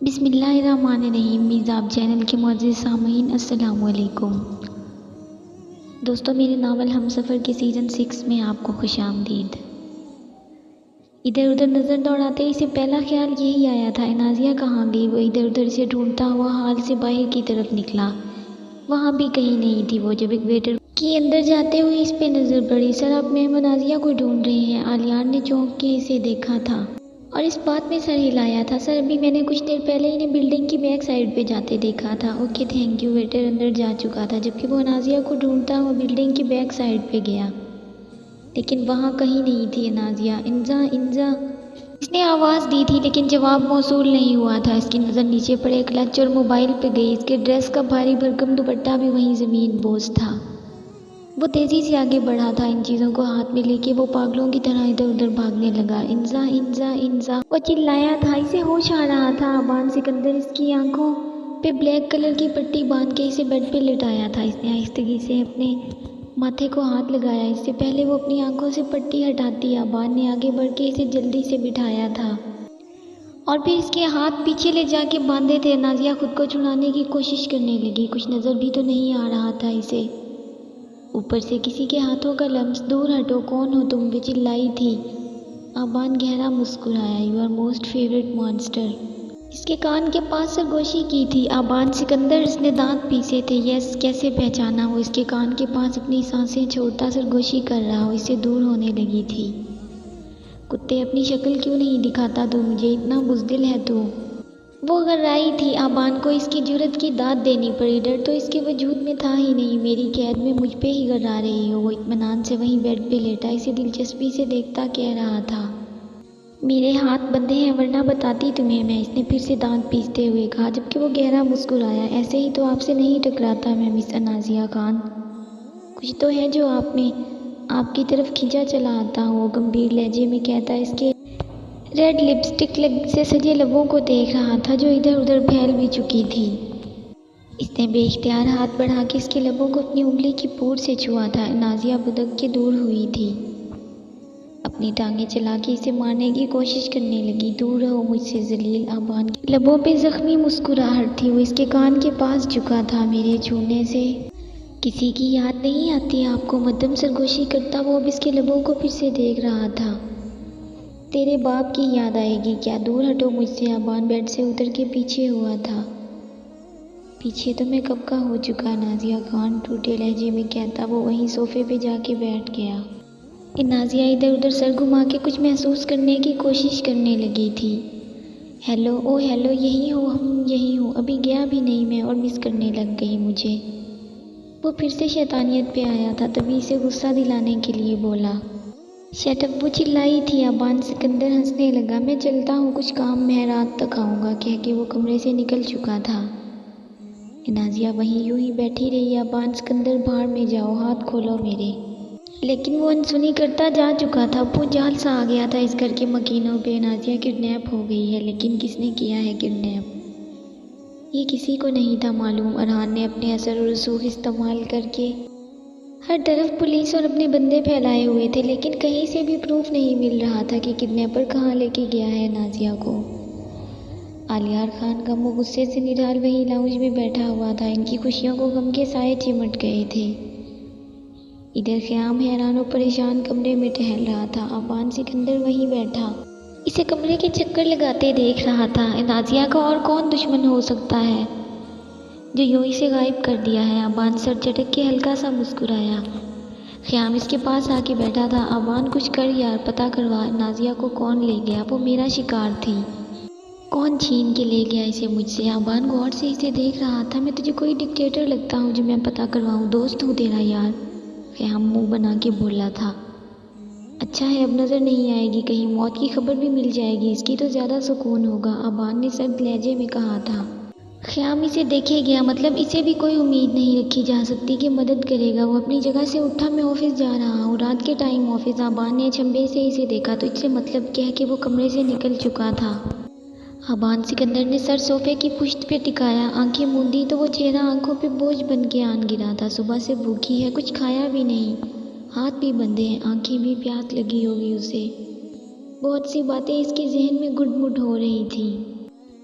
بسم اللہ الرحمن الرحیم۔ میزاب چینل کے معزز سامعین السلام علیکم۔ دوستو، میرے ناول ہم سفر کے سیزن 6 میں آپ کو خوش آمدید۔ ادھر ادھر نظر دوڑاتے اسے پہلا خیال یہی آیا تھا، نازیہ کہاں گئی؟ وہ ادھر ادھر سے ڈھونڈتا ہوا ہال سے باہر کی طرف نکلا، وہاں بھی کہیں نہیں تھی وہ۔ جب ایک ویٹر کی اندر جاتے ہوئے اس پہ نظر پڑی۔ سر، آپ میم نازیہ کو ڈھونڈ رہے ہیں؟ آلیار نے چونک کے اسے دیکھا تھا اور اس بات میں سر ہلایا تھا۔ سر، ابھی میں نے کچھ دیر پہلے انہیں بلڈنگ کی بیک سائڈ پہ جاتے دیکھا تھا۔ Okay thank you. ویٹر اندر جا چکا تھا جبکہ وہ نازیہ کو ڈھونڈتا ہوا بلڈنگ کی بیک سائڈ پہ گیا، لیکن وہاں کہیں نہیں تھی نازیہ۔ انزا انزا، اس نے آواز دی تھی لیکن جواب موصول نہیں ہوا تھا۔ اس کی نظر نیچے پڑے کلچ اور موبائل پہ گئی۔ اس کے ڈریس کا بھاری بھرکم دوپٹہ بھی وہیں زمین بوس تھا۔ وہ تیزی سے آگے بڑھا تھا، ان چیزوں کو ہاتھ میں لے کے وہ پاگلوں کی طرح ادھر ادھر بھاگنے لگا۔ انزا انزا انزا، وہ چلایا تھا۔ اسے ہوش آ رہا تھا۔ آبان سکندر اس کی آنکھوں پہ بلیک کلر کی پٹی باندھ کے اسے بیڈ پہ لٹایا تھا۔ اس نے آہستگی سے اپنے ماتھے کو ہاتھ لگایا، اس سے پہلے وہ اپنی آنکھوں سے پٹی ہٹاتی۔ آبان نے آگے بڑھ کے اسے جلدی سے بٹھایا تھا اور پھر اس کے ہاتھ پیچھے لے جا کے باندھے تھے۔ نازیہ خود کو چھڑانے کی کوشش کرنے لگی، کچھ نظر بھی تو نہیں آ رہا تھا اسے۔ اوپر سے کسی کے ہاتھوں کا لمس۔ دور ہٹو، کون ہو تم؟ وہ چلائی تھی۔ آبان گہرا مسکرایا۔ You are most favourite monster. اس کے کان کے پاس سرگوشی کی تھی۔ آبان سکندر، اس نے دانت پیسے تھے۔ یس، کیسے پہچانا؟ وہ اس کے کان کے پاس اپنی سانسیں چھوڑتا سرگوشی کر رہا ہو، اس سے دور ہونے لگی تھی۔ کتے، اپنی شکل کیوں نہیں دکھاتا تو مجھے؟ اتنا بزدل ہے تو؟ وہ غرائی تھی۔ آبان کو اس کی جرأت کی داد دینی پڑی۔ ڈر تو اس کے وجود میں تھا ہی نہیں۔ میری قید میں مجھ پہ ہی غرا رہی ہو؟ وہ اطمینان سے وہیں بیڈ پہ لیٹا اسے دلچسپی سے دیکھتا کہہ رہا تھا، میرے ہاتھ بندھے ہیں ورنہ بتاتی تمہیں میں۔ اس نے پھر سے دانت پیستے ہوئے کہا جبکہ وہ گہرا مسکرایا۔ ایسے ہی تو آپ سے نہیں ٹکراتا میں مس نازیہ خان۔ کچھ تو ہے جو آپ میں آپ کی طرف کھینچا چلا آتا ہوں، وہ گمبھیر لہجے میں کہتا۔ اس کے ریڈ لپسٹک سے سجے لبوں کو دیکھ رہا تھا جو ادھر ادھر پھیل بھی چکی تھی۔ اس نے بے اختیار ہاتھ بڑھا کے اس کے لبوں کو اپنی انگلی کی پور سے چھوا تھا۔ نازیہ بدک کے دور ہوئی تھی، اپنی ٹانگیں چلا کے اسے مارنے کی کوشش کرنے لگی۔ دور رہو مجھ سے ذلیل۔ آبان کے لبوں پہ زخمی مسکراہٹ تھی، وہ اس کے کان کے پاس جھکا تھا۔ میرے چھونے سے کسی کی یاد نہیں آتی آپ کو؟ مدھم سرگوشی کرتا وہ اب اس کے لبوں کو پھر سے دیکھ رہا تھا۔ تیرے باپ کی یاد آئے گی کیا؟ دور ہٹو مجھ سے۔ آبان بیڈ سے اتر کے پیچھے ہوا تھا۔ پیچھے تو میں کب کا ہو چکا نازیہ خان، ٹوٹے لہجے میں کہتا وہ وہیں صوفے پہ جا کے بیٹھ گیا۔ نازیہ ادھر ادھر سر گھما کے کچھ محسوس کرنے کی کوشش کرنے لگی تھی۔ ہیلو، او ہیلو، یہی ہو؟ یہی ہوں، ابھی گیا بھی نہیں میں اور مس کرنے لگ گئی مجھے۔ وہ پھر سے شیطانیت پہ آیا تھا، تبھی اسے غصہ دلانے کے لیے بولا، شٹ اپ۔ وہ چلائی تھی۔ آبان سکندر ہنسنے لگا۔ میں چلتا ہوں، کچھ کام میں رات تک آؤں گا، کہہ کے وہ کمرے سے نکل چکا تھا۔ نازیہ وہیں یوں ہی بیٹھی رہی۔ آبان سکندر، بھاڑ میں جاؤ، ہاتھ کھولو میرے۔ لیکن وہ انسنی کرتا جا چکا تھا۔ جال سا آ گیا تھا اس گھر کے مکینوں پہ۔ نازیہ کڈنیپ ہو گئی ہے، لیکن کس نے کیا ہے کڈنیپ؟ یہ کسی کو نہیں تھا معلوم۔ ارحان نے اپنے اثر و رسوخ استعمال کر کے ہر طرف پولیس اور اپنے بندے پھیلائے ہوئے تھے، لیکن کہیں سے بھی پروف نہیں مل رہا تھا کہ کڈنیپر کہاں لے کے گیا ہے نازیہ کو۔ آلیار خان غم و غصے سے نڈھال وہیں لاؤنج میں بیٹھا ہوا تھا۔ ان کی خوشیوں کو غم کے سائے چمٹ گئے تھے۔ ادھر خیام حیران و پریشان کمرے میں ٹہل رہا تھا۔ آبان سکندر وہیں بیٹھا اسے کمرے کے چکر لگاتے دیکھ رہا تھا۔ نازیہ کا اور کون دشمن ہو سکتا ہے جو یوں اسے غائب کر دیا ہے؟ آبان سر جھٹک کے ہلکا سا مسکرایا۔ خیام اس کے پاس آ کے بیٹھا تھا۔ آبان کچھ کر یار، پتہ کروا نازیہ کو کون لے گیا؟ وہ میرا شکار تھی، کون چھین کے لے گیا اسے مجھ سے؟ آبان غور سے اسے دیکھ رہا تھا۔ میں تجھے کوئی ڈکٹیٹر لگتا ہوں جو میں پتہ کرواؤں؟ دوست ہوں تیرا یار، خیام منہ بنا کے بولا تھا۔ اچھا ہے، اب نظر نہیں آئے گی، کہیں موت کی خبر بھی مل جائے گی اس کی تو زیادہ سکون ہوگا، آبان نے سرد لہجے میں کہا تھا۔ خیام اسے دیکھے گیا، مطلب اسے بھی کوئی امید نہیں رکھی جا سکتی کہ مدد کرے گا۔ وہ اپنی جگہ سے اٹھا، میں آفس جا رہا ہوں، رات کے ٹائم آفس۔ آبان نے چھمبے سے اسے دیکھا تو اس سے مطلب کہہ کے وہ کمرے سے نکل چکا تھا۔ آبان سکندر نے سر صوفے کی پشت پہ ٹکایا، آنکھیں موندی تو وہ چہرہ آنکھوں پہ بوجھ بن کے آن گرا تھا۔ صبح سے بھوکی ہے، کچھ کھایا بھی نہیں، ہاتھ بھی بندھے ہیں، آنکھیں بھی، پیاس لگی ہوگی اسے۔ بہت سی باتیں اس کے ذہن میں گڈ مڈ ہو رہی تھیں،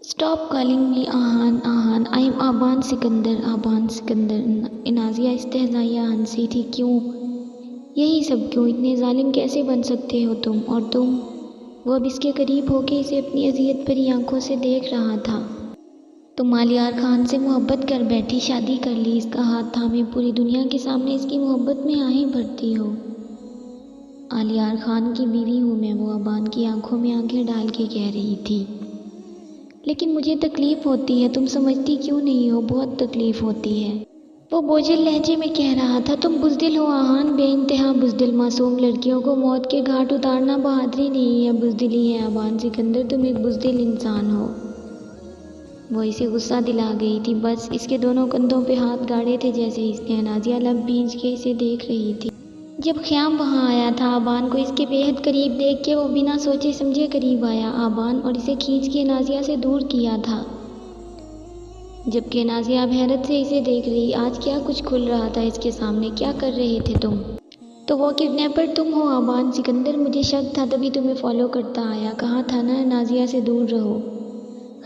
stop calling me Aahan Aahan, I am Aban Sikandar Aban Sikandar. Nazia استہزائیہ ہنسی تھی۔ کیوں؟ یہی سب کیوں؟ اتنے ظالم کیسے بن سکتے ہو تم؟ اور تم؟ وہ اب اس کے قریب ہو کے اسے اپنی اذیت بھری آنکھوں سے دیکھ رہا تھا۔ تم مالیار خان سے محبت کر بیٹھی، شادی کر لی، اس کا ہاتھ تھامے پوری دنیا کے سامنے اس کی محبت میں آہیں بھرتی ہو۔ مالیار خان کی بیوی ہوں میں، وہ آبان کی آنکھوں میں آنکھیں ڈال کے کہہ رہی تھی۔ لیکن مجھے تکلیف ہوتی ہے، تم سمجھتی کیوں نہیں ہو؟ بہت تکلیف ہوتی ہے، وہ بوجھل لہجے میں کہہ رہا تھا۔ تم بزدل ہو آہان، بے انتہا بزدل۔ معصوم لڑکیوں کو موت کے گھاٹ اتارنا بہادری نہیں ہے، بزدلی ہے آبان سکندر، تم ایک بزدل انسان ہو۔ وہ اسے غصہ دلا گئی تھی، بس اس کے دونوں کندھوں پہ ہاتھ گاڑے تھے جیسے اس نے۔ نازیہ لب بھینچ کے اسے دیکھ رہی تھی۔ جب خیام وہاں آیا تھا، آبان کو اس کے بے حد قریب دیکھ کے وہ بنا سوچے سمجھے قریب آیا آبان اور اسے کھینچ کے نازیہ سے دور کیا تھا۔ جبکہ نازیہ اب حیرت سے اسے دیکھ رہی۔ آج کیا کچھ کھل رہا تھا اس کے سامنے؟ کیا کر رہے تھے تم؟ تو وہ کڈنیپر تم ہو آبان سکندر، مجھے شک تھا تبھی تمہیں فالو کرتا آیا، کہا تھا نا نازیہ سے دور رہو۔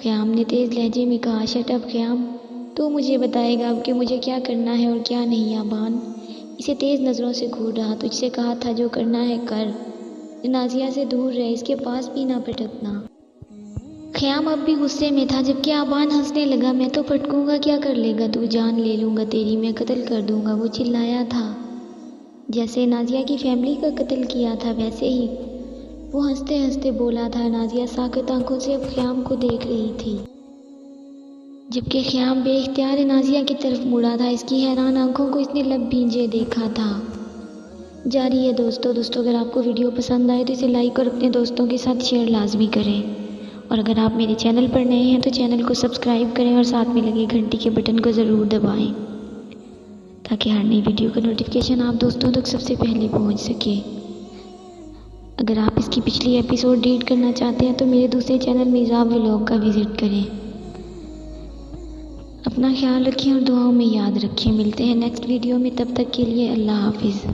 خیام نے تیز لہجے میں کہا۔ شٹ اپ خیام، تو مجھے بتائے گا اب کہ مجھے کیا کرنا ہے اور کیا نہیں۔ آبان اسے تیز نظروں سے گھور رہا۔ تجھ سے کہا تھا جو کرنا ہے کر، نازیہ سے دور رہ، اس کے پاس بھی نہ پھٹکنا۔ خیام اب بھی غصے میں تھا، جبکہ آبان ہنسنے لگا۔ میں تو پھٹکوں گا، کیا کر لے گا تو؟ جان لے لوں گا تیری، میں قتل کر دوں گا، وہ چلایا تھا۔ جیسے نازیہ کی فیملی کا قتل کیا تھا ویسے ہی وہ ہنستے ہنستے بولا تھا۔ نازیہ ساکت آنکھوں سے اب خیام کو دیکھ رہی تھی، جبکہ خیام بے اختیار نازیہ کی طرف مڑا تھا۔ اس کی حیران آنکھوں کو اس نے لب بھینجے دیکھا تھا۔ جاری ہے دوستو اگر آپ کو ویڈیو پسند آئے تو اسے لائک اور اپنے دوستوں کے ساتھ شیئر لازمی کریں، اور اگر آپ میرے چینل پر نئے ہیں تو چینل کو سبسکرائب کریں اور ساتھ میں لگے گھنٹی کے بٹن کو ضرور دبائیں تاکہ ہر نئی ویڈیو کا نوٹیفیکیشن آپ دوستوں تک سب سے پہلے پہنچ سکے۔ اگر آپ اس کی پچھلی ایپیسوڈ ریڈ کرنا چاہتے ہیں تو میرے دوسرے چینل میزاب ولاگ کا وزٹ کریں۔ اپنا خیال رکھیں اور دعاؤں میں یاد رکھیں۔ ملتے ہیں نیکسٹ ویڈیو میں، تب تک کے لیے اللہ حافظ۔